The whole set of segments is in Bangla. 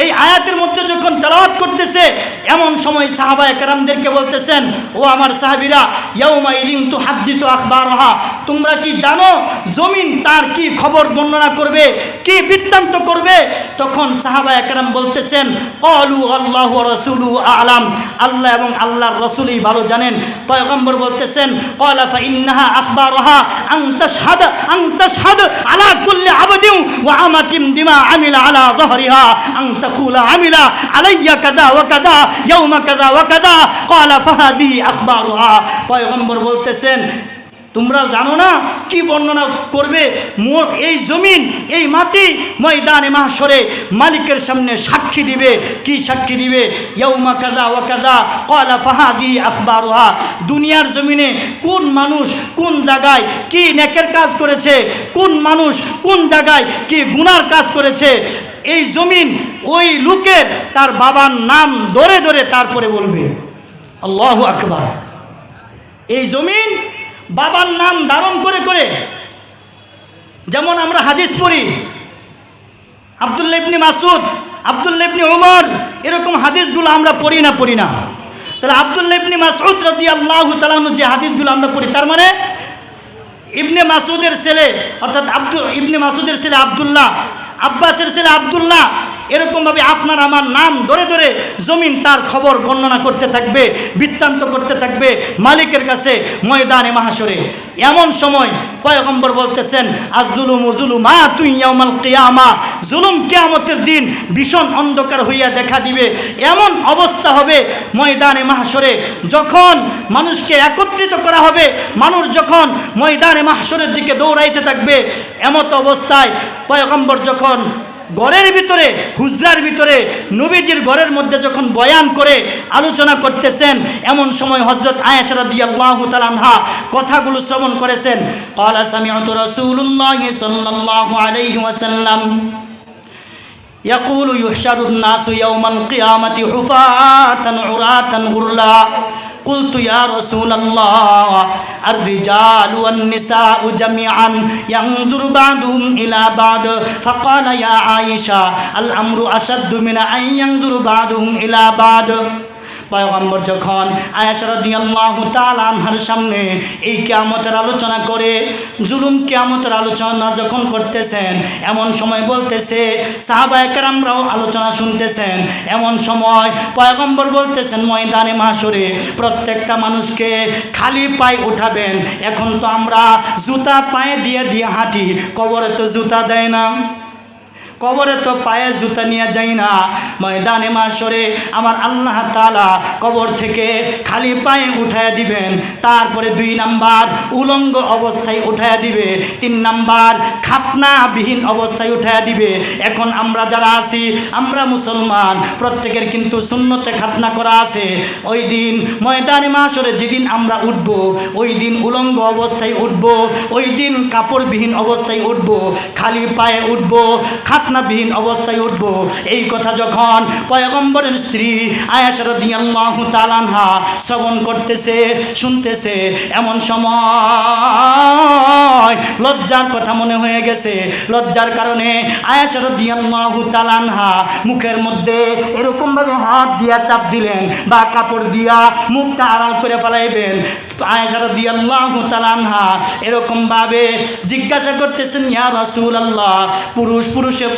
এই আয়াতের মধ্যে যখন তেলাওয়াত করতেছে এমন সময় সাহাবায়ে কেরামদেরকে বলতেছেন, ও আমার সাহাবীরা, ইয়াউমা ইদিন তুহাদ্দিসু আখবারহা, তোমরা কি জানো জমিন তার কি খবর বর্ণনা করবে, কি বৃত্তান্ত করবে? তখন সাহাবায়ে কেরাম বলতেছেন, ক্বালু আল্লাহু ওয়া রাসূলুহু আ'লাম, আল্লাহ এবং আল্লাহর রাসূলই ভালো জানেন। পয়গম্বর বলতেছেন, ক্বালা ফা ইন্নাহা আখবারহা আন তাশহাদ আলা কুল্লি আবদিন ওয়া আমাতিন বিমা আমিলা আলা যহরিহা আন তাকুলা আমিলা আলাইয়া কাযা ওয়া কাযা ইয়াউমা কাযা ওয়া কাযা ক্বালা ফাহাদিহি আখবারুহা। পয়গম্বর বলতেছেন, তোমরা জানো না কি বর্ণনা করবে? এই জমিন, এই মাটি ময়দানে মাহশরে মালিকের সামনে সাক্ষী দিবে। কি সাক্ষী দিবে? ইয়াউমা কাযা ওয়া কাযা ক্বালা ফাহাদিহি আখবারুহা। দুনিয়ার জমিনে কোন মানুষ কোন জায়গায় কি নেকের কাজ করেছে, কোন মানুষ কোন জায়গায় কি গুনার কাজ করেছে, এই জমিন ওই লোকের তার বাবার নাম ধরে ধরে তারপরে বলবে। আল্লাহু আকবার। এই জমিন বাবার নাম ধারণ করে করে, যেমন আমরা হাদিস পড়ি, আব্দুল্লাহ ইবনে মাসউদ, আব্দুল্লাহ ইবনে উমর, এরকম হাদিসগুলো আমরা পড়ি না? তাহলে আব্দুল্লাহ ইবনে মাসউদ রাদিয়াল্লাহু তাআলা আনহু যে হাদিসগুলো আমরা পড়ি, তার মানে ইবনে মাসউদের ছেলে অর্থাৎ ইবনে মাসউদের ছেলে আব্দুল্লাহ, আব্বাসের ছেলে আব্দুল্লাহ, এরকমভাবে আপনার আমার নাম ধরে ধরে জমিন তার খবর বর্ণনা করতে থাকবে, বৃত্তান্ত করতে থাকবে মালিকের কাছে ময়দানে মাহশরে। এমন সময় পয়গম্বর বলতেছেন, আয-যুলুমু যুলুমাতুন ইয়াউমাল কিয়ামা, জুলুম কিয়ামতের দিন ভীষণ অন্ধকার হইয়া দেখা দিবে। এমন অবস্থা হবে ময়দানে মাহশরে, যখন মানুষকে একত্রিত করা হবে, মানুষ যখন ময়দানে মাহশরের দিকে দৌড়াইতে থাকবে, এমত অবস্থায় পয়গম্বর যখন ঘরের ভিতরে, হুজরার ভিতরে, নবীজির ঘরের মধ্যে যখন বয়ান করে আলোচনা করতেছেন, এমন সময় হযরত আয়েশা রাদিয়াল্লাহু তাআলা আনহা কথাগুলো শ্রবণ করেছেন। ক্বালা সামি'তু রাসূলুল্লাহি সাল্লাল্লাহু আলাইহি ওয়াসাল্লাম ইয়াকুলু ইউহশারুন নাসু ইয়াওমাল কিয়ামাতি হুফাতান উরাতান গুরলা। قلت يا رسول الله الرجال والنساء جميعا ينظر بعضهم إلى بعض فقال يا عائشة الأمر أشد من أن ينظر بعضهم إلى بعض। পয়গম্বর যখন আয়েশা রাদিয়াল্লাহু তাআলা আনহার সামনে এই কিয়ামতের আলোচনা করে, জুলুম কিয়ামতের আলোচনা যখন করতেছেন, এমন সময় বলতেছে, সাহাবায়ে কেরামরাও আলোচনা শুনতেছেন, এমন সময় পয়গম্বর বলতেছেন, ময়দানে মাহশরে প্রত্যেকটা মানুষকে খালি পায়ে উঠাবেন। এখন তো আমরা জুতা পায়ে দিয়ে দিয়ে হাঁটি, কবরে তো জুতা দেয় না, কবরে তো পায়ে জুতা নিয়ে যাই না। ময়দানে মাহশরে আমার আল্লাহ তাআলা কবর থেকে খালি পায়ে উঠায়া দিবেন, তারপরে 2 নাম্বার উলঙ্গ অবস্থায় উঠায়া দিবে, 3 নাম্বার খাতনাবিহীন অবস্থায় উঠায়া দিবে। এখন আমরা যারা আছি, আমরা মুসলমান, প্রত্যেকের কিন্তু সুন্নতে খাতনা করা আছে। ওই দিন ময়দানে মাহশরে যেদিন আমরা উঠব, ওই দিন উলঙ্গ অবস্থায় উঠব, ওই দিন কাপড়বিহীন অবস্থায় উঠব, খালি পায়ে উঠব, খাতনাবিহীন অবস্থায় উঠব। এই কথা যখন পয়গম্বরের স্ত্রী আয়েশা রাদিয়াল্লাহু তাআলা আনহা শ্রবণ করতেছে, শুনতেছে, এমন সময় লজ্জার কথা মনে হয়ে গেছে। লজ্জার কারণে আয়েশা রাদিয়াল্লাহু তাআলা আনহা মুখের মধ্যে এরকমভাবে হাত দিয়া চাপ দিলেন বা কাপড় দিয়া মুখটা আড়াল করে ফেলাইবেন। আয়েশা রাদিয়াল্লাহু তাআলা আনহা এরকমভাবে জিজ্ঞাসা করতেছেন, ইয়া রাসূলুল্লাহ,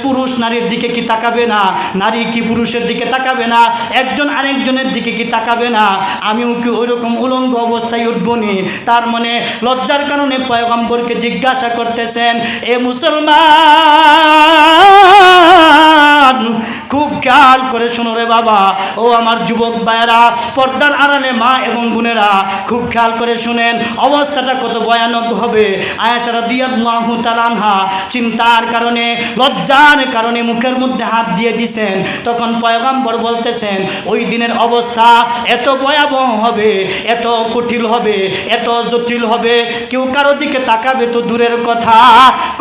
পুরুষ নারীর দিকে কি তাকাবে না? নারী কি পুরুষের দিকে তাকাবে না? একজন আরেকজনের দিকে কি তাকাবে না? আমিও কি ওইরকম উলঙ্গ অবস্থায় উঠবনি? তার মানে লজ্জার কারণে পয়গম্বরকে জিজ্ঞাসা করতেছেন, এ মুসলমান, খুব খেয়াল করে শোনো রে বাবা, ও আমার যুবক ভাইয়েরা, পর্দার আড়ালে মা এবং বোনেরা, খুব খেয়াল করে শুনেন, অবস্থাটা কত ভয়ানক হবে। আয়েশা রাদিয়াল্লাহু তাআলা আনহা চিন্তার কারণে, লজ্জার কারণে মুখের মধ্যে হাত দিয়ে দিছেন। তখন পয়গম্বর বলতেছেন, ওই দিনের অবস্থা এত ভয়াবহ হবে, এত কঠিন হবে, এত জটিল হবে, কেউ কারো দিকে তাকাবে তো দূরের কথা,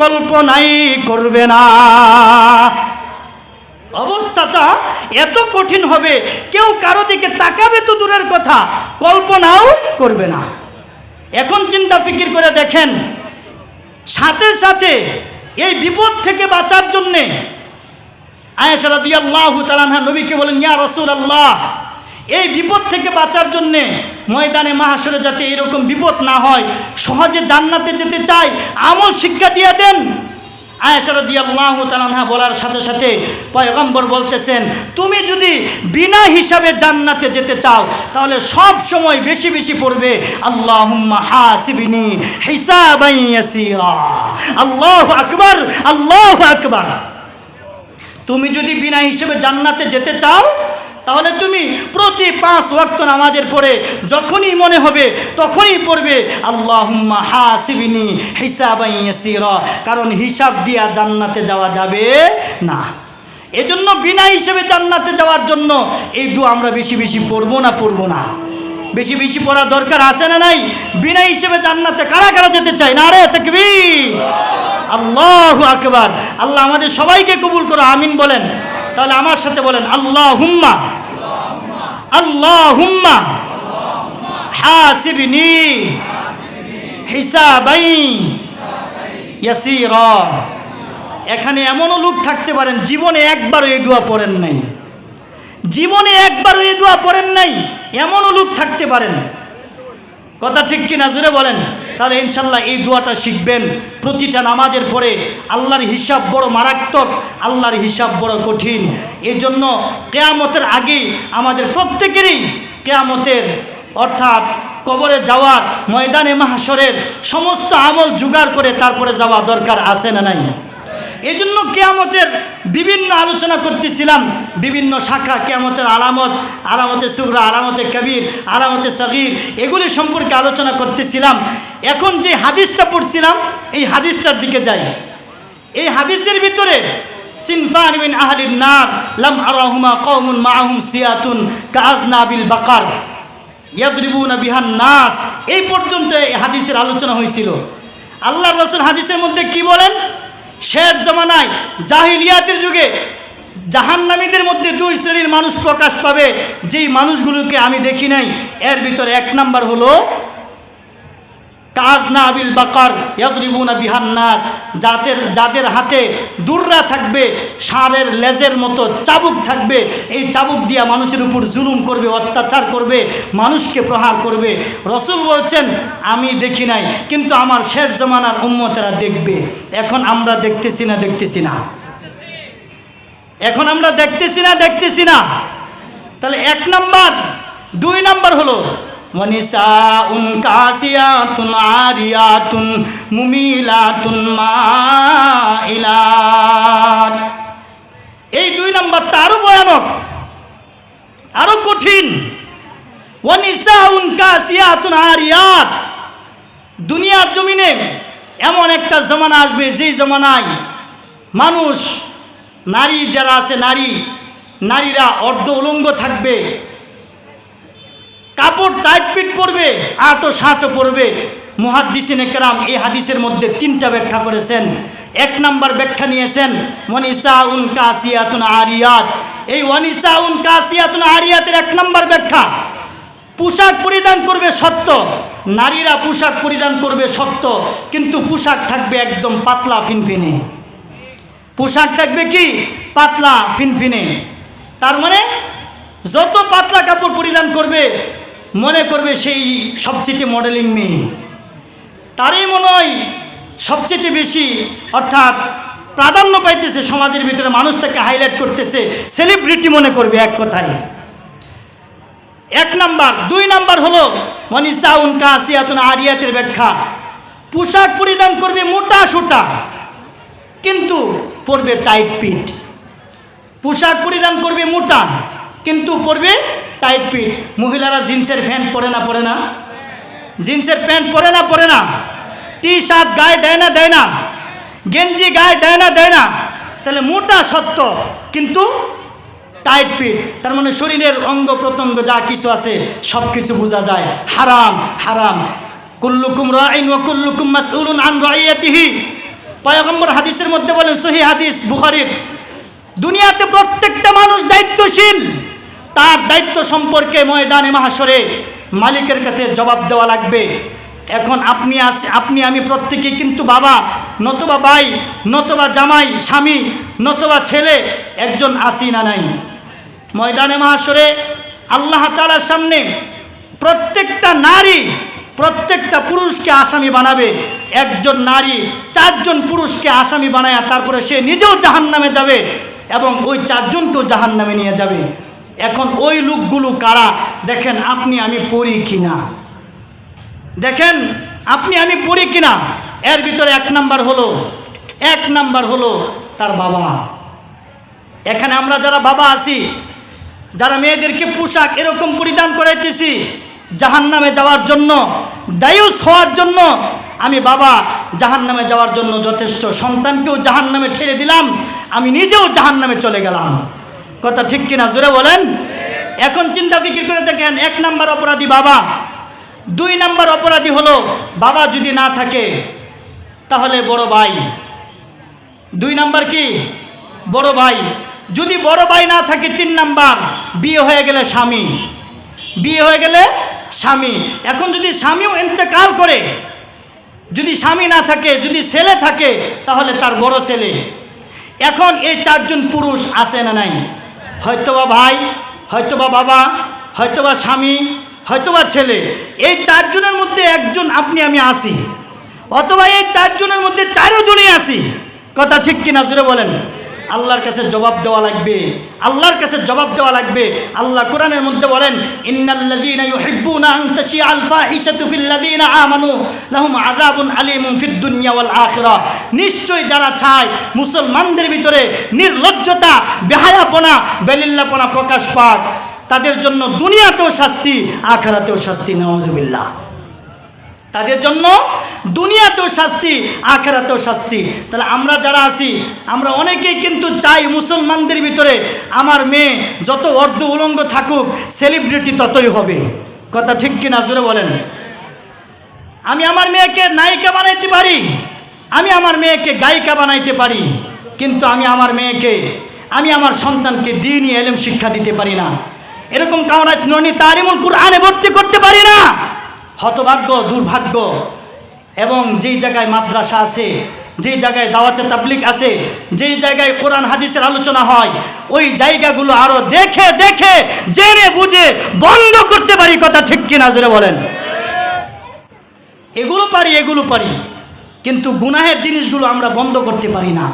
কল্পনাই করবে না। অবস্থাটা এত কঠিন হবে, কেউ কারো দিকে তাকাবে তো দূরের কথা, কল্পনাও করবে না। এখন চিন্তা ফিকির করে দেখেন, সাথে সাথে এই বিপদ থেকে বাঁচার জন্যে আয়েশা রাদিয়াল্লাহু তাআলা আনহা নবীকে বলেন, ইয়া রাসূলুল্লাহ, এই বিপদ থেকে বাঁচার জন্যে ময়দানে মাহশরে যাতে এরকম বিপদ না হয়, সহজে জান্নাতে যেতে চাই, আমল শিক্ষা দিয়ে দেন। আয়েশা রাদিয়াল্লাহু তাআলা আনহা বলার সাথে সাথে পয়গম্বর বলতেছেন, তুমি যদি বিনা হিসাবে জান্নাতে যেতে চাও তাহলে সব সময় বেশি বেশি পড়বে আল্লাহুম্মা হাসিবনি হিসাবান ইয়াসীরা। আল্লাহু আকবার, আল্লাহু আকবার। তুমি যদি বিনা হিসেবে জান্নাতে যেতে চাও তাহলে তুমি প্রতি 5 ওয়াক্ত নামাজের পরে যখনই মনে হবে তখনই পড়বে আল্লাহুম্মা হাসিবনি হিসাবান ইয়াসীরা, কারণ হিসাব দিয়া জান্নাতে যাওয়া যাবে না। এজন্য বিনা হিসেবে জান্নাতে যাওয়ার জন্য এই দোয়া আমরা বেশি বেশি পড়বো না? বেশি বেশি পড়া দরকার আছে না নাই? বিনা হিসেবে জান্নাতে কারা কারা যেতে চায়? নারে তাকবীর, আল্লাহু আকবার। আল্লাহ আমাদের সবাইকে কবুল করো, আমিন বলেন। তাহলে আমার সাথে বলেন, আল্লাহুম্মা আল্লাহুম্মা হাসিবনি হিসাবান ইয়াসীরা। এখানে এমনও লোক থাকতে পারেন জীবনে একবারও এই দোয়া পড়েন নাই, জীবনে একবারও এই দোয়া পড়েন নাই, এমনও লোক থাকতে পারেন। কথা ঠিক কিনা জোরে বলেন। তাহলে ইনশাল্লাহ এই দোয়াটা শিখবেন প্রতিটা নামাজের পরে। আল্লাহর হিসাব বড় মারাত্মক, আল্লাহর হিসাব বড় কঠিন। এই জন্য কিয়ামতের আগেই আমাদের প্রত্যেকেরই কিয়ামতের অর্থাৎ কবরে যাওয়ার, ময়দানে মাহশরের সমস্ত আমল জোগাড় করে তারপরে যাওয়া দরকার আছে না নাই? এই জন্য কিয়ামতের বিভিন্ন আলোচনা করতেছিলাম, বিভিন্ন শাখা, কিয়ামতের আলামত, আলামতে সুগরা, আলামতে কবির, আলামতে সগীর, এগুলি সম্পর্কে আলোচনা করতেছিলাম। এখন যে হাদিসটা পড়ছিলাম এই হাদিসটার দিকে যাই। এই হাদিসের ভিতরে সিনফান মিন আহলিন নার লাম আরাহুমা কওমুন মাআহুম সিয়াতুন কাআযনাবিল বাকার ইয়াদরিবুনা বিহান নাস, এই পর্যন্ত এই হাদিসের আলোচনা হয়েছিল। আল্লাহর রাসূল হাদিসের মধ্যে কি বলেন? শেষ জমানায় জাহিলিয়াতের যুগে জাহান্নামীদের মধ্যে 2 শ্রেণীর মানুষ প্রকাশ পাবে, যেই মানুষগুলোকে আমি দেখি নাই। এর ভিতরে 1 নাম্বার হলো কাআযনাবিল বাকার ইয়াদরিবুনা বিহান নাস, যাদের হাতে দুররা থাকবে, ষাঁড়ের লেজের মতো চাবুক থাকবে, এই চাবুক দিয়া মানুষের উপর জুলুম করবে, অত্যাচার করবে, মানুষকে প্রহার করবে। রাসূল বলছেন আমি দেখি নাই, কিন্তু আমার শেষ জামানার উম্মতেরা দেখবে। এখন আমরা দেখতেছি না? এখন আমরা দেখতেছি না? তাহলে 1 নাম্বার। 2 নাম্বার হলো ওয়ানিসাউন কাসিয়াতুন আরিয়াতুন মুমিলাতুন মাইলাত। এই 2 নাম্বারটা আরো ভয়ানক, আরো কঠিন। ওয়ানিসাউন কাসিয়াতুন আরিয়াত। দুনিয়ার জমিনে এমন একটা জামানা আসবে যেই জামানায় মানুষ, নারী যারা আছে, নারীরা অর্ধ উলঙ্গ থাকবে, কাপড় টাইট পিট পরবে, আটো শাটো পরবে। মুহাদ্দিসিনে কেরাম এই হাদিসের মধ্যে 3টা ব্যাখ্যা করেছেন। 1 নাম্বার ব্যাখ্যা নিয়েছেন ওয়ানিসাউন কাসিয়াতুন আরিয়াত। এই ওয়ানিসাউন কাসিয়াতুন আরিয়াতের 1 নাম্বার ব্যাখ্যা, পোশাক পরিধান করবে সত্য, নারীরা পোশাক পরিধান করবে সত্য, কিন্তু পোশাক থাকবে একদম পাতলা ফিনফিনে। পোশাক থাকবে কি? পাতলা ফিনফিনে। তার মানে যত পাতলা কাপড় পরিধান করবে মনে করবে সেই সবচেয়ে মডেলিং মেয়ে, তারই মনে হয় সবচেয়ে বেশি অর্থাৎ প্রাধান্য পাইতেছে সমাজের ভিতরে, মানুষ তাকে হাইলাইট করতেছে, সেলিব্রিটি মনে করবে এক কথায়। 1 নাম্বার। 2 নাম্বার হলো ওয়ানিসাউন কাসিয়াতুন আরিয়াতের ব্যাখ্যা, পোশাক পরিধান করবে মোটা সোটা কিন্তু পরবে টাইট পিট। পোশাক পরিধান করবে মোটা কিন্তু পরবে টাইট পিট। মহিলারা জিন্সের প্যান্ট পরে না? জিন্সের প্যান্ট পরে না? টি শার্ট গায়ে দেয় না? গেঞ্জি গায়ে দেয় না? তাহলে মোটা সত্য কিন্তু টাইট ফিট, তার মানে শরীরের অঙ্গ প্রত্যঙ্গ যা কিছু আছে সব কিছু বোঝা যায়। হারাম। কুল্লুকুম রাইন ওয়া কুল্লুকুম মাসউলুন আন রাইয়াতিহি। পয়গম্বর হাদিসের মধ্যে বলেন, সহিহ হাদিস বুখারীর, দুনিয়াতে প্রত্যেকটা মানুষ দায়িত্বশীল। তার দায়িত্ব সম্পর্কে ময়দানে মাহশরে মালিকের কাছে জবাব দেওয়া লাগবে। এখন আপনি আমি প্রত্যেকেই কিন্তু বাবা, নতুবা ভাই, নতুবা জামাই, স্বামী, নতুবা ছেলে, একজন আসি না নাই? ময়দানে মাহশরে আল্লাহ তাআলার সামনে প্রত্যেকটা নারী প্রত্যেকটা পুরুষকে আসামি বানাবে। একজন নারী 4 জন পুরুষকে আসামি বানায়, তারপরে সে নিজেও জাহান্নামে যাবে এবং ওই 4 জনকেও জাহান্নামে নিয়ে যাবে। এখন ওই লোকগুলো কারা? দেখেন আপনি আমি পড়ি কিনা, দেখেন আপনি আমি পড়ি কিনা। এর ভিতরে 1 নাম্বার হলো তার বাবা। এখানে আমরা যারা বাবা আছি, যারা মেয়েদেরকে পোশাক এরকম পরিধান করাইতেছি জাহান্নামে যাওয়ার জন্য, দায়ুস হওয়ার জন্য, আমি বাবা জাহান্নামে যাওয়ার জন্য যথেষ্ট। সন্তানকেও জাহান্নামে ঠেলে দিলাম, আমি নিজেও জাহান্নামে চলে গেলাম। কথা ঠিক কিনা জোরে বলেন। এখন চিন্তা ফিকির করে দেখেন, 1 নাম্বার অপরাধী বাবা। 2 নাম্বার অপরাধী হলো বাবা যদি না থাকে তাহলে বড় ভাই। 2 নাম্বার কি? বড় ভাই। যদি বড় ভাই না থাকে 3 নাম্বার বিয়ে হয়ে গেলে স্বামী, বিয়ে হয়ে গেলে স্বামী। এখন যদি স্বামীও ইন্তেকাল করে, যদি স্বামী না থাকে, যদি ছেলে থাকে, তাহলে তার বড় ছেলে। এখন এই 4 জন পুরুষ আছে না নাই? হয়তোবা ভাই, হয়তোবা বাবা, হয়তোবা স্বামী, হয়তোবা ছেলে। এই 4 জনের মধ্যে একজন আপনি আমি আসি, অথবা এই 4 জনের মধ্যে 4 জনই আসি। কথা ঠিক কিনা জোরে বলেন। আল্লাহর কাছে জবাব দেওয়া লাগবে, আল্লাহর কাছে জবাব দেওয়া লাগবে। আল্লাহ কোরআনের মধ্যে বলেন, ইন্নাল্লাযীনা ইউহিব্বুনা আন তাশিআল ফাহিশাতু ফিল্লাযীনা আমানু লাহুম আযাবুন আলীমুন ফিদ দুনিয়া ওয়াল আখিরাহ। নিশ্চয় যারা চায় মুসলমানদের ভিতরে নির্লজ্জতা, বেহায়াপনা, বেলিল্লাপনা প্রকাশ পাক, তাদের জন্য দুনিয়াতেও শাস্তি, আখিরাতেও শাস্তি। নাউযুবিল্লাহ। তাদের জন্য দুনিয়াতেও শাস্তি, আখিরাতেও শাস্তি। তাহলে আমরা যারা আছি, আমরা অনেকেই কিন্তু চাই মুসলমানদের ভিতরে আমার মেয়ে যত অর্ধ উলঙ্গ থাকুক, সেলিব্রিটি ততই হবে। কথা ঠিক কিনা জোরে বলেন। আমি আমার মেয়েকে নায়িকা বানাইতে পারি, আমি আমার মেয়েকে গায়িকা বানাইতে পারি, কিন্তু আমি আমার মেয়েকে, আমি আমার সন্তানকে দ্বীনি ইলম শিক্ষা দিতে পারি না। এরকম কাওনাত নুরানি তালিমুল কুরআনে ভর্তি করতে পারি না। হতভাগ্য, দুর্ভাগ্য। এবং যেই জায়গায় মাদ্রাসা আছে, যেই জায়গায় দাওয়াতে তাবলিগ আছে, যেই জায়গায় কোরআন হাদিসের আলোচনা হয়, ওই জায়গাগুলো আরো দেখে দেখে জেনে বুঝে বন্ধ করতে পারি। কথা ঠিক কিনা জোরে বলেন। এগুলো পারি, কিন্তু গুনাহের জিনিসগুলো আমরা বন্ধ করতে পারি না।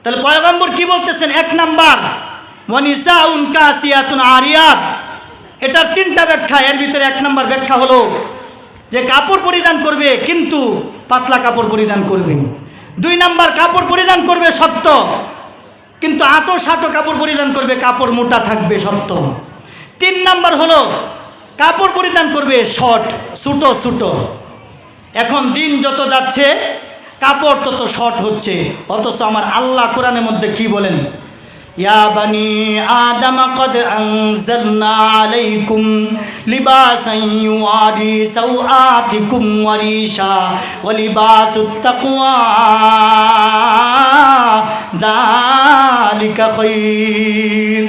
তাহলে পয়গম্বর কি বলতেছেন? 1 নাম্বার ওয়ানিসাউন কাসিয়াতুন আরিয়াত। এটার 3টা ব্যাখ্যা। এর ভিতরে 1 নাম্বার ব্যাখ্যা হলো যে কাপড় পরিধান করবে, কিন্তু পাতলা কাপড় পরিধান করবে। 2 নাম্বার কাপড় পরিধান করবে সত্য, কিন্তু আঁটো সাঁটো কাপড় পরিধান করবে, কাপড় মোটা থাকবে সত্য। 3 নাম্বার হলো কাপড় পরিধান করবে শর্ট, ছোটো। এখন দিন যত যাচ্ছে কাপড় তত শর্ট হচ্ছে, অথচ আমার আল্লাহ কোরআনের মধ্যে কি বলেন? ইয়া বানি আদম কদ আনজালনা আলাইকুম লিবাসান ইউআরি সাওআতিকুম ওয়া রিশা ওয়া লিবাসুত তাকওয়া যালিকা খায়র।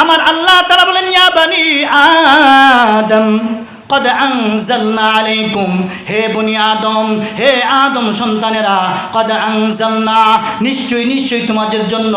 আমার আল্লাহ তাআলা বলেন, ইয়া বানি আদম কদ আনজালনা আলাইকুম, হে বনি আদম, হে আদম সন্তানেরা, কদ আনজালনা, নিশ্চয়ই তোমাদের জন্য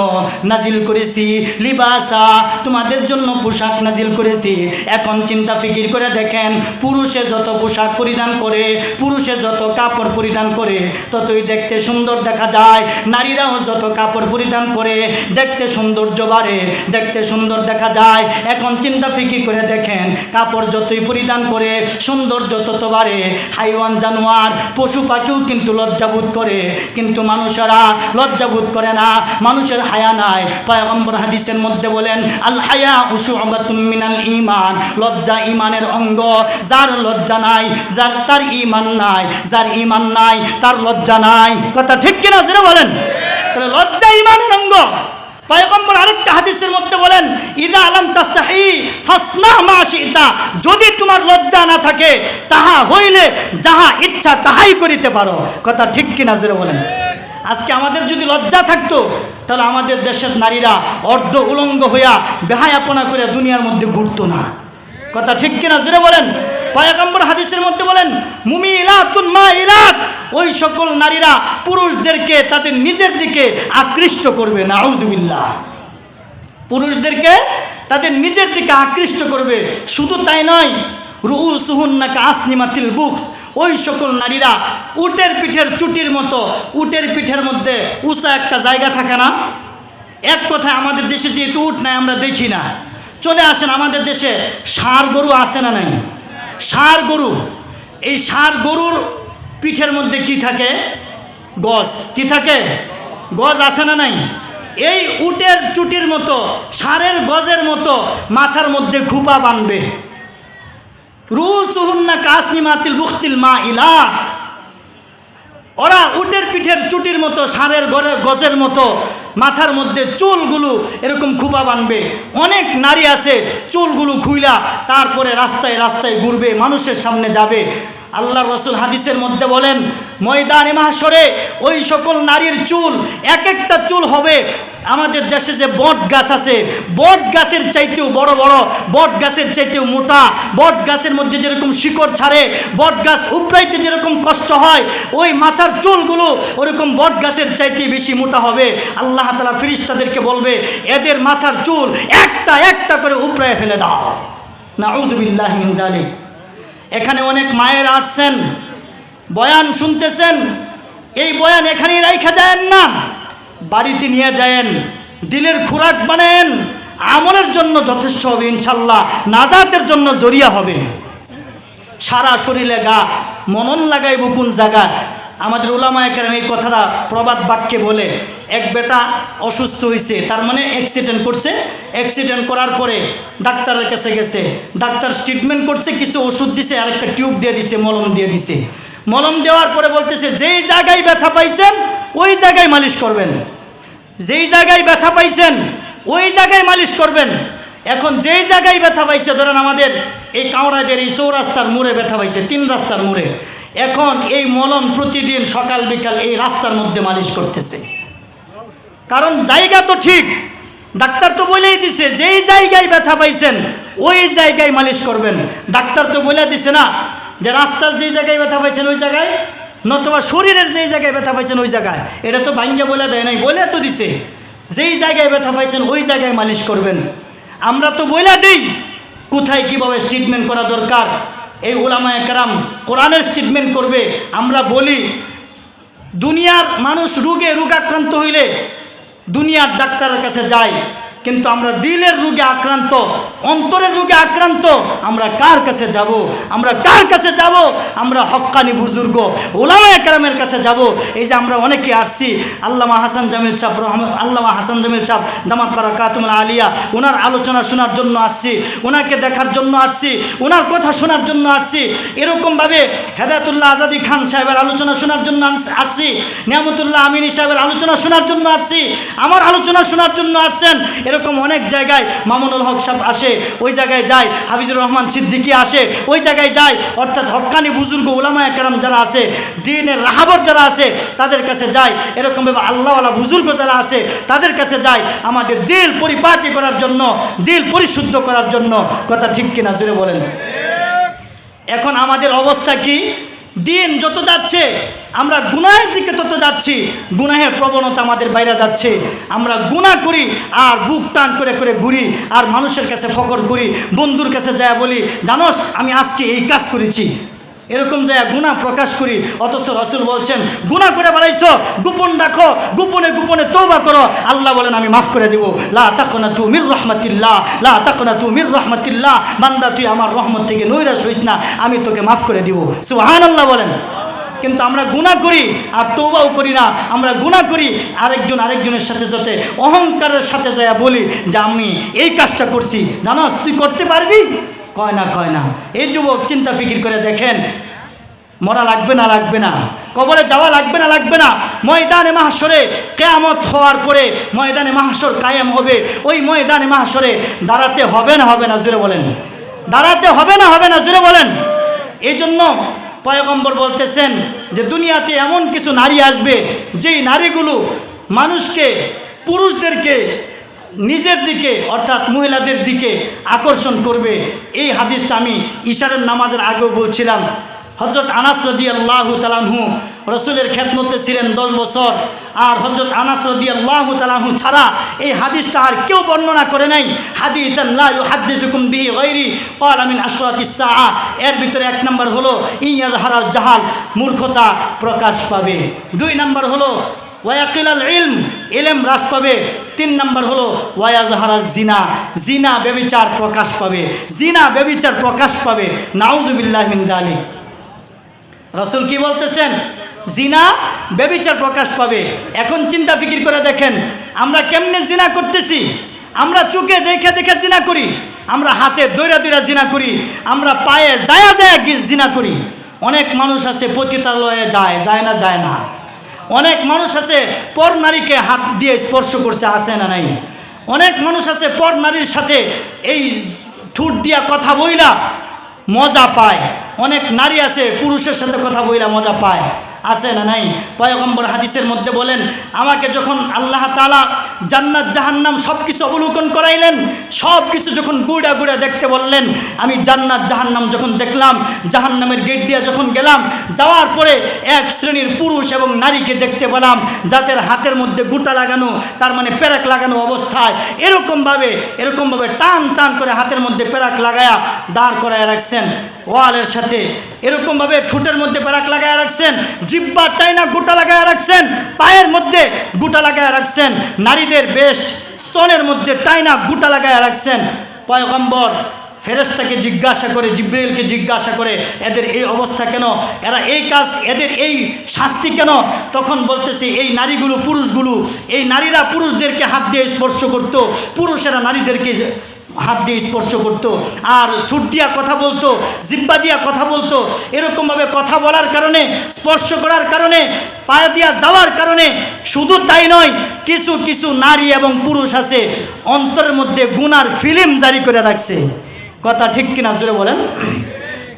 নাজিল করেছি, লিবাসা, তোমাদের জন্য পোশাক নাজিল করেছি। এখন চিন্তা ফিকির করে দেখেন, পুরুষে যত পোশাক পরিধান করে, পুরুষে যত কাপড় পরিধান করে, ততই দেখতে সুন্দর দেখা যায়। নারীরাও যত কাপড় পরিধান করে দেখতে সৌন্দর্য বাড়ে, দেখতে সুন্দর দেখা যায়। এখন চিন্তা ফিকির করে দেখেন, কাপড় যতই পরিধান করে সৌন্দর্য তত বাড়ে। হাইওয়ান, জানোয়ার, পশু পাখিও কিন্তু লজ্জাবোধ করে, কিন্তু মানুষেরা লজ্জাবোধ করে না, মানুষের হায়া নাই। পয়গম্বর হাদিসের মধ্যে বলেন, আল হায়া শুআবাতুম মিনাল ঈমান, লজ্জা ঈমানের অঙ্গ। যার লজ্জা নাই, তার ঈমান নাই, যার ঈমান নাই তার লজ্জা নাই। কথা ঠিক কিনা জোরে বলেন। তাহলে লজ্জা ঈমানের অঙ্গ। পয়গম্বর আরেকটা হাদিসের মধ্যে বলেন, ইযা লাম তাস্তাহি ফাসনা মা শিতা, যদি তোমার লজ্জা না থাকে তাহা হইলে যাহা ইচ্ছা তাহাই করিতে পারো। কথা ঠিক কিনা জোরে বলেন। আজকে আমাদের যদি লজ্জা থাকতো, তাহলে আমাদের দেশের নারীরা অর্ধ উলঙ্গ হইয়া বেহায়াপনা করে দুনিয়ার মধ্যে ঘুরতো না। কথা ঠিক কিনা জোরে বলেন। পয়গম্বর হাদিসের মধ্যে বলেন মুমিলাতুন মাইলাত, ওই সকল নারীরা পুরুষদেরকে তাদের নিজের দিকে আকৃষ্ট করবে। নাউযুবিল্লাহ, পুরুষদেরকে তাদের নিজের দিকে আকৃষ্ট করবে। শুধু তাই নয়, রুউসুহুন্না কাসনিমাতিল বুখ, ওই সকল নারীরা উটের পিঠের চুটির মতো। উটের পিঠের মধ্যে উঁচা একটা জায়গা থাকে না? এক কথায় আমাদের দেশে যেহেতু উট নাই, আমরা দেখি না। চলে আসেন আমাদের দেশে ষাঁড় গরু আছে না নাই? ষাঁড় গরু, এই ষাঁড় গরুর পিঠের মধ্যে কি থাকে? গজ। কি থাকে? গজ আছে না নাই? এই উটের চুটির মতো, ষাঁড়ের গজের মতো মাথার মধ্যে খোপা বাঁধবে। রুউসুহুন্না কাসনিমাতিল বুখতিল মাইলাত, ওরা উটের পিঠের চুটির মতো, ষাঁড়ের গজের মতো মাথার মধ্যে চুলগুলো এরকম খোপা বাঁধবে। অনেক নারী আছে চুলগুলো খুইলা তারপরে রাস্তায় রাস্তায় ঘুরবে, মানুষের সামনে যাবে। আল্লাহ রসুল হাদিসের মধ্যে বলেন ময়দানে মাহশরে ওই সকল নারীর চুল, এক একটা চুল হবে আমাদের দেশে যে বট গাছ আছে, বট গাছের চাইতেও বড় বড়, বট গাছের চাইতেও মোটা, বট গাছের মধ্যে যেরকম শিকড় ছাড়ে, বট গাছ উপড়াইতে যেরকম কষ্ট হয়, ওই মাথার চুলগুলো ওরকম বট গাছের চাইতে বেশি মোটা হবে। আল্লাহ তাআলা ফেরেশতাদেরকে বলবে এদের মাথার চুল একটা একটা করে উপড়ায় ফেলে দাও। নাউযু বিল্লাহি মিন যালিক। এখানে অনেক মায়ের আসছেন, বয়ান শুনতেছেন, এই বয়ান এখানেই রাইখা যায়েন না, বাড়িতে নিয়ে যায়েন, দিলের খোরাক বানেন, আমলের জন্য যথেষ্ট হবে ইনশাল্লাহ, নাজাতের জন্য জরিয়া হবে। সারা শরীরে গা, মনন লাগাইব কোন জায়গা? আমাদের উলামায়ে কেরাম এই কথাটা প্রবাদ বাক্যে বলে, এক বেটা অসুস্থ হয়েছে, তার মানে অ্যাক্সিডেন্ট করছে, অ্যাক্সিডেন্ট করার পরে ডাক্তারের কাছে গেছে, ডাক্তার ট্রিটমেন্ট করছে, কিছু ওষুধ দিছে, আর একটা টিউব দিয়ে দিছে, মলম দিয়ে দিছে। মলম দেওয়ার পরে বলতেছে যেই জায়গায় ব্যথা পাইছেন ওই জায়গায় মালিশ করবেন, যেই জায়গায় ব্যথা পাইছেন ওই জায়গায় মালিশ করবেন। এখন যেই জায়গায় ব্যথা পাইছে, ধরেন আমাদের এই কাউরাদের এই চৌরাস্তার মোড়ে ব্যথা পাইছে, 3 রাস্তার মোড়ে, এখন এই মলম প্রতিদিন সকাল বিকাল এই রাস্তার মধ্যে মালিশ করতেছে। কারণ জায়গা তো ঠিক, ডাক্তার তো বলেই দিছে যেই জায়গায় ব্যথা পাইছেন ওই জায়গায় মালিশ করবেন। ডাক্তার তো বলে দিছে না যে রাস্তার যেই জায়গায় ব্যথা পাইছেন ওই জায়গায়, নতুবা শরীরের যেই জায়গায় ব্যথা পাইছেন ওই জায়গায়। এটা তো ভাঙ্গে বলে দেয় নাই, বলে তো দিছে যেই জায়গায় ব্যথা পাইছেন ওই জায়গায় মালিশ করবেন। আমরা তো বলে দিই কোথায় কীভাবে ট্রিটমেন্ট করা দরকার। এই উলামায়ে কেরাম কোরআনের ট্রিটমেন্ট করবে। আমরা বলি দুনিয়ার মানুষ রোগাক্রান্ত হইলে দুনিয়ার ডাক্তারের কাছে যায়, কিন্তু আমরা দিলের রোগে আক্রান্ত, অন্তরের রোগে আক্রান্ত, আমরা কার কাছে যাব? আমরা কার কাছে যাব? আমরা হক্কানি বুজুর্গ উলামায়ে কেরামের কাছে যাব। এই যে আমরা অনেকে আসছি, আল্লামা হাসান জামিল সাহেব দামাত বারাকাতুল আলিয়া, ওনার আলোচনা শোনার জন্য আসছি, ওনাকে দেখার জন্য আসছি, ওনার কথা শোনার জন্য আসছি। এরকমভাবে হেদায়েতুল্লাহ আজাদি খান সাহেবের আলোচনা শোনার জন্য আসছি, নিয়ামতুল্লাহ আমিনী সাহেবের আলোচনা শোনার জন্য আসছি, আমার আলোচনা শোনার জন্য আসছেন। এরকম অনেক জায়গায় মামুনুল হক সাহেব আসে, ওই জায়গায় যায়, হাফিজুর রহমান সিদ্দিকী আসে, ওই জায়গায় যায়। অর্থাৎ হক্কানি বুজুর্গ উলামায়ে কেরাম যারা আছে, দ্বীনের রাহাবর যারা আছে, তাদের কাছে যায়। এরকমভাবে আল্লাহওয়ালা বুজুর্গ যারা আছে তাদের কাছে যায় আমাদের দিল পরিপাটি করার জন্য, দিল পরিশুদ্ধ করার জন্য। কথা ঠিক কিনা জোরে বলেন। এখন আমাদের অবস্থা কি? দিন যত যাচ্ছে আমরা গুনাহের দিকে তত যাচ্ছি, গুনাহের প্রবণতা আমাদের বাইরে যাচ্ছে। আমরা গুনাহ করি আর বুক টান করে করে ঘুরি, আর মানুষের কাছে ফখর করি, বন্ধুর কাছে যায় বলি জানোস আমি আজকে এই কাজ করেছি, এরকম যায় গুনাহ প্রকাশ করি। অথচ রাসূল বলছেন গুনাহ করে বেড়াইছো, গোপন রাখো, গোপনে গোপনে তওবা করো, আল্লাহ বলেন আমি মাফ করে দেব। লা তাকনাতু মির রাহমাতিল্লাহ, লা তাকনাতু মির রাহমাতিল্লাহ, বান্দা তুই আমার রহমত থেকে নৈরাশ হইস না, আমি তোকে মাফ করে দিব। সুবহানাল্লাহ বলেন। কিন্তু আমরা গুনাহ করি আর তওবাও করি না। আমরা গুনাহ করি আরেকজনের সাথে যাতে অহংকারের সাথে যায় বলি যে আমি এই কাজটা করছি, জানোস তুই করতে পারবি? কয় না। এই যুবক চিন্তা ফিকির করে দেখেন, মরা লাগবে না, কবরে যাওয়া লাগবে না। ময়দানে মাহশরে কিয়ামত হওয়ার পরে ময়দানে মাহশর কায়েম হবে। ওই ময়দানে মাহশরে দাঁড়াতে হবে না জোরে বলেন, দাঁড়াতে হবে না জোরে বলেন। এই জন্য পয়গম্বর বলতেছেন যে দুনিয়াতে এমন কিছু নারী আসবে যেই নারীগুলো মানুষকে, পুরুষদেরকে নিজের দিকে অর্থাৎ মহিলাদের দিকে আকর্ষণ করবে। এই হাদিসটা আমি ইশারের নামাজের আগেও বলছিলাম। হযরত আনাস রাদিয়াল্লাহু তাআলা আনহু রসুলের খেদমতে ছিলেন 10 বছর, আর হযরত আনাস রাদিয়াল্লাহু তাআলা আনহু ছাড়া এই হাদিসটা আর কেউ বর্ণনা করে নাই। হাদিসান লা ইউহাদ্দিসুকুম বিহি গায়রি ক্বালা মিন আশরাতিস সাআ। এর ভিতরে 1 নম্বর হলো ইয়াজহারাল জাহাল, মূর্খতা প্রকাশ পাবে। 2 নম্বর হলো ওয়ায়াকিলাল ইলম, ইলম হ্রাস পাবে। 3 নম্বর হলো ওয়ায়াজহারাজ জিনা, জিনা ব্যভিচার প্রকাশ পাবে, জিনা ব্যভিচার প্রকাশ পাবে। নাউযুবিল্লাহি মিন যালিক। রাসূল কি বলতেছেন? জিনা ব্যভিচার প্রকাশ পাবে। এখন চিন্তা ফিকির করে দেখেন আমরা কেমনে জিনা করতেছি। আমরা চোখে দেখে দেখে জিনা করি, আমরা হাতে দৈরা দৈরা জিনা করি, আমরা পায়ে যায় যায় জিনা করি। অনেক মানুষ আছে পতিতালয়ে যায় না যায় না। অনেক মানুষ আছে পর নারীকে হাত দিয়ে স্পর্শ করছে, আছে না নাই? অনেক মানুষ আছে পর নারীর সাথে এই ঠোঁট দিয়া কথা বইলা মজা পায়। অনেক নারী আছে পুরুষের সাথে কথা বইলা মজা পায়, আছে না নাই? পয়গম্বর হাদিসের মধ্যে বলেন, আমাকে যখন আল্লাহ তাআলা জান্নাত জাহান্নাম সব কিছু অবলোকন করাইলেন, সব কিছু যখন গুড়া গুড়া দেখতে বললেন, আমি জান্নাত জাহান্নাম যখন দেখলাম, জাহান্নামের গেট দিয়ে যখন গেলাম, যাওয়ার পরে এক শ্রেণীর পুরুষ এবং নারীকে দেখতে পেলাম যাদের হাতের মধ্যে গুটা লাগানো, তার মানে পেরাক লাগানো অবস্থায় এরকমভাবে টান টান করে হাতের মধ্যে পেরাক লাগায়া দাঁড় করায় রাখছেন ওয়ালের সাথে, এরকমভাবে ঠোঁটের মধ্যে পেরাক লাগায় রাখছেন, জিব্বা টাইনা গোটা লাগায় রাখছেন, পায়ের মধ্যে গোটা লাগায় রাখছেন, নারীদের বেস্ট স্তনের মধ্যে টাইনা গোটা লাগায় রাখছেন। পয়গম্বর ফেরেশতাকে জিজ্ঞাসা করে, জিবরিলকে জিজ্ঞাসা করে, এদের এই অবস্থা কেন, এরা এই কাজ, এদের এই শাস্তি কেন? তখন বলতেছে এই নারীগুলো, পুরুষগুলো, এই নারীরা পুরুষদেরকে হাত দিয়ে স্পর্শ করতো, পুরুষেরা নারীদেরকে হাত দিয়ে স্পর্শ করতো, আর ছুট দিয়া কথা বলতো, জিব্বা দিয়া কথা বলতো। এরকমভাবে কথা বলার কারণে, স্পর্শ করার কারণে, পায়ে দিয়া যাওয়ার কারণে শুধু তাই নয়, কিছু কিছু নারী এবং পুরুষ আছে অন্তরের মধ্যে গুনার ফিল্ম জারি করে রাখছে। কথা ঠিক কিনা জোরে বলেন?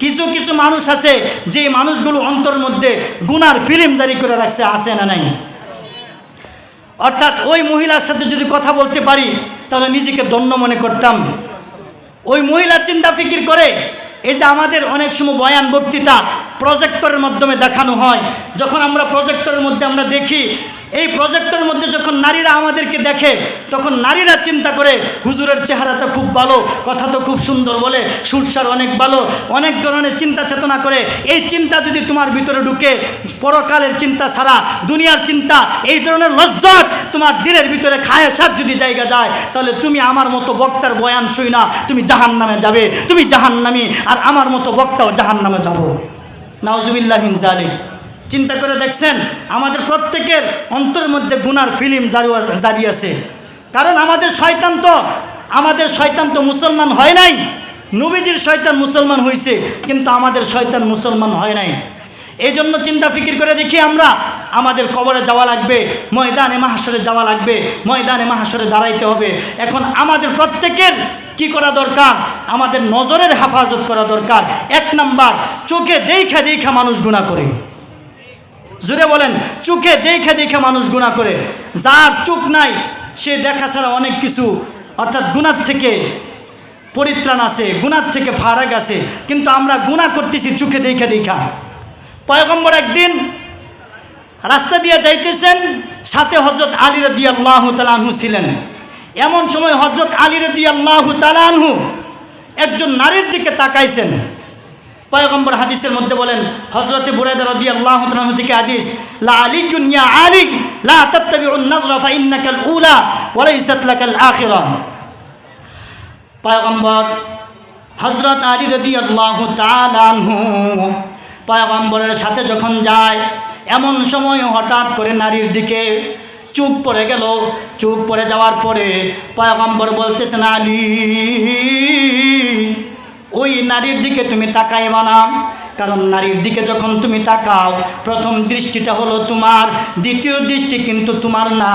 কিছু কিছু মানুষ আছে যে মানুষগুলো অন্তরের মধ্যে গুনার ফিল্ম জারি করে রাখছে, আছে না নাই? অর্থাৎ ওই মহিলার সাথে যদি কথা বলতে পারি তাহলে নিজেকে ধন্য মনে করতাম। ওই মহিলা চিন্তা ফিকির করে, এই যে আমাদের অনেক সময় বয়ান বক্তৃতা প্রজেক্টরের মাধ্যমে দেখানো হয়, যখন আমরা প্রজেক্টরের মধ্যে আমরা দেখি, এই প্রজেক্টরের মধ্যে যখন নারীরা আমাদেরকে দেখে, তখন নারীরা চিন্তা করে হুজুরের চেহারাটা খুব ভালো, কথা তো খুব সুন্দর বলে, সুরসার অনেক ভালো, অনেক ধরনের চিন্তা চেতনা করে। এই চিন্তা যদি তোমার ভিতরে ঢুকে, পরকালের চিন্তা ছাড়া দুনিয়ার চিন্তা, এই ধরনের লজ্জত তোমার দিলের ভিতরে খায়েশাত যদি জায়গা যায়, তাহলে তুমি আমার মতো বক্তার বয়ান শুই না, তুমি জাহান্নামে যাবে, তুমি জাহান্নামী, আর আমার মতো বক্তাও জাহান্নামে যাব। নাউজুবিল্লাহ মিন যালিক। চিন্তা করে দেখছেন আমাদের প্রত্যেকের অন্তরের মধ্যে গুনার ফিল্ম জারি আছে। কারণ আমাদের শয়তান তো মুসলমান হয় নাই। নবীজির শয়তান মুসলমান হয়েছে, কিন্তু আমাদের শয়তান মুসলমান হয় নাই। এই জন্য চিন্তা ফিকির করে দেখি আমরা, আমাদের কবরে যাওয়া লাগবে, ময়দানে মাহশরে যাওয়া লাগবে, ময়দানে মাহশরে দাঁড়াইতে হবে। এখন আমাদের প্রত্যেকের কি করা দরকার? আমাদের নজরের হেফাজত করা দরকার। 1 নাম্বার, চোখে দেখা দেখা মানুষ গুনাহ করে। জোরে বলেন, চোখে দেখে দেখে মানুষ গুনাহ করে। যার চোখ নাই সে দেখা ছাড়া অনেক কিছু, অর্থাৎ গুনাহ থেকে পরিত্রাণ আছে, গুনাহ থেকে ফারাক আছে, কিন্তু আমরা গুনাহ করতেছি চোখে দেখে দেখা। পয়গম্বর একদিন রাস্তা দিয়ে যাইতেছেন, সাথে হযরত আলী রাদিয়াল্লাহু তাআলা আনহু ছিলেন। এমন সময় হযরত আলী রাদিয়াল্লাহু তাআলা আনহু একজন নারীর দিকে তাকাইছেন। পয়গম্বর হাদিসের মধ্যে বলেন, হযরত বুরায়দা রাদিয়াল্লাহু তাআলা আনহু থেকে হাদিস, লা আলিকুন ইয়া আলী লা তাত্তাবিউন নাযরা ফা ইন্নাকাল উলা ওয়া লাইসাত লাকাল আখিরা। পয়গম্বর হযরত আলী রাদিয়াল্লাহু তাআলা আনহু পয়গম্বরের সাথে যখন যায়, এমন সময় হঠাৎ করে নারীর দিকে চোখ পড়ে গেল। চোখ পড়ে যাওয়ার পরে পয়গম্বর বলতেছেন, আলী, ওই নারীর দিকে তুমি তাকাইবা না, কারণ নারীর দিকে যখন তুমি তাকাও, প্রথম দৃষ্টিটা হলো তোমার, দ্বিতীয় দৃষ্টি কিন্তু তোমার না।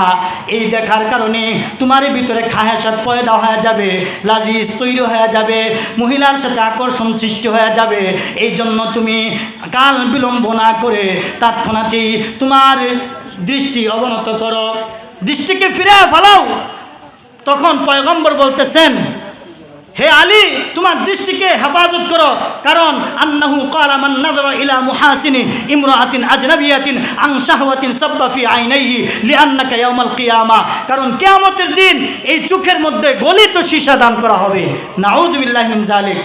এই দেখার কারণে তোমার ভিতরে খাহেসাত পয়দা হয়ে যাবে, লাজিজ তৈরি হয়ে যাবে, মহিলার সাথে আকর্ষণ সৃষ্টি হয়ে যাবে। এই জন্য তুমি কাল বিলম্ব না করে তৎক্ষণাৎই তোমার দৃষ্টি অবনত করো, দৃষ্টিকে ফিরে ফেলাও। তখন পয়গম্বর বলতেছেন, হে আলী, তোমার দৃষ্টিকে হেফাজত করো, কারণ আন্নাহু ক্বালা মান নাযারা ইলা মুহাসিনি ইমরাআতিন আজনাবিয়াতিন আন শাহওয়াতিন সাব্বা ফি আইনাইহি লিআন্নাকা ইয়াউমাল কিয়ামা, কারণ কিয়ামতের দিন এই চোখের মধ্যে গলিত সীসা দান করা হবে। নাউযু বিল্লাহি মিন যালিক।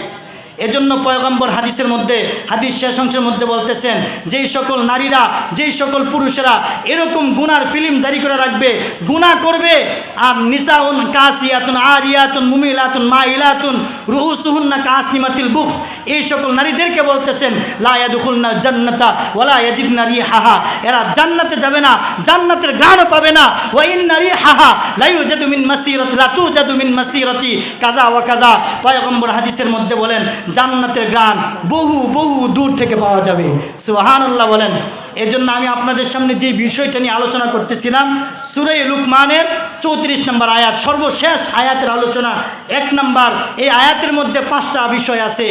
এজন্য পয়গম্বর হাদিসের মধ্যে, হাদিস শেষ অংশের মধ্যে বলতেছেন, যেই সকল নারীরা, যেই সকল পুরুষেরা এরকম গুনার ফিল্ম জারি করে রাখবে, গুনাহ করবে, আর নিসাউন কাসিয়াতুন আরিয়াতুন মুমিলাতুন মাইলাতুন রুউসুহুন্না কাসনিমাতিল বুখ, এই সকল নারীদেরকে বলতেছেন লা ইয়াদখুলনা জান্নাতা ওয়ালা ইয়াজিদনা রিহাহা, এরা জান্নাতে যাবে না, জান্নাতের ঘ্রাণও পাবে না। ওয়া ইন্না রিহাহা লা ইউজাদু মিন মাসিরাতি লা তুজাদু মিন মাসিরাতি কাযা ওয়া কাযা। পয়গম্বর হাদিসের মধ্যে বলেন, জান্নাতের গান বহু বহু দূর থেকে পাওয়া যাবে। সুবহানাল্লাহ বলেন। এজন্য আমি আপনাদের সামনে যে বিষয়টা নিয়ে আলোচনা করতেছিলাম, সূরা লুকমানের 34 নম্বর আয়াত, সর্বশেষ আয়াতের আলোচনা 1 নম্বর। এই আয়াতের মধ্যে 5টা বিষয় আছে।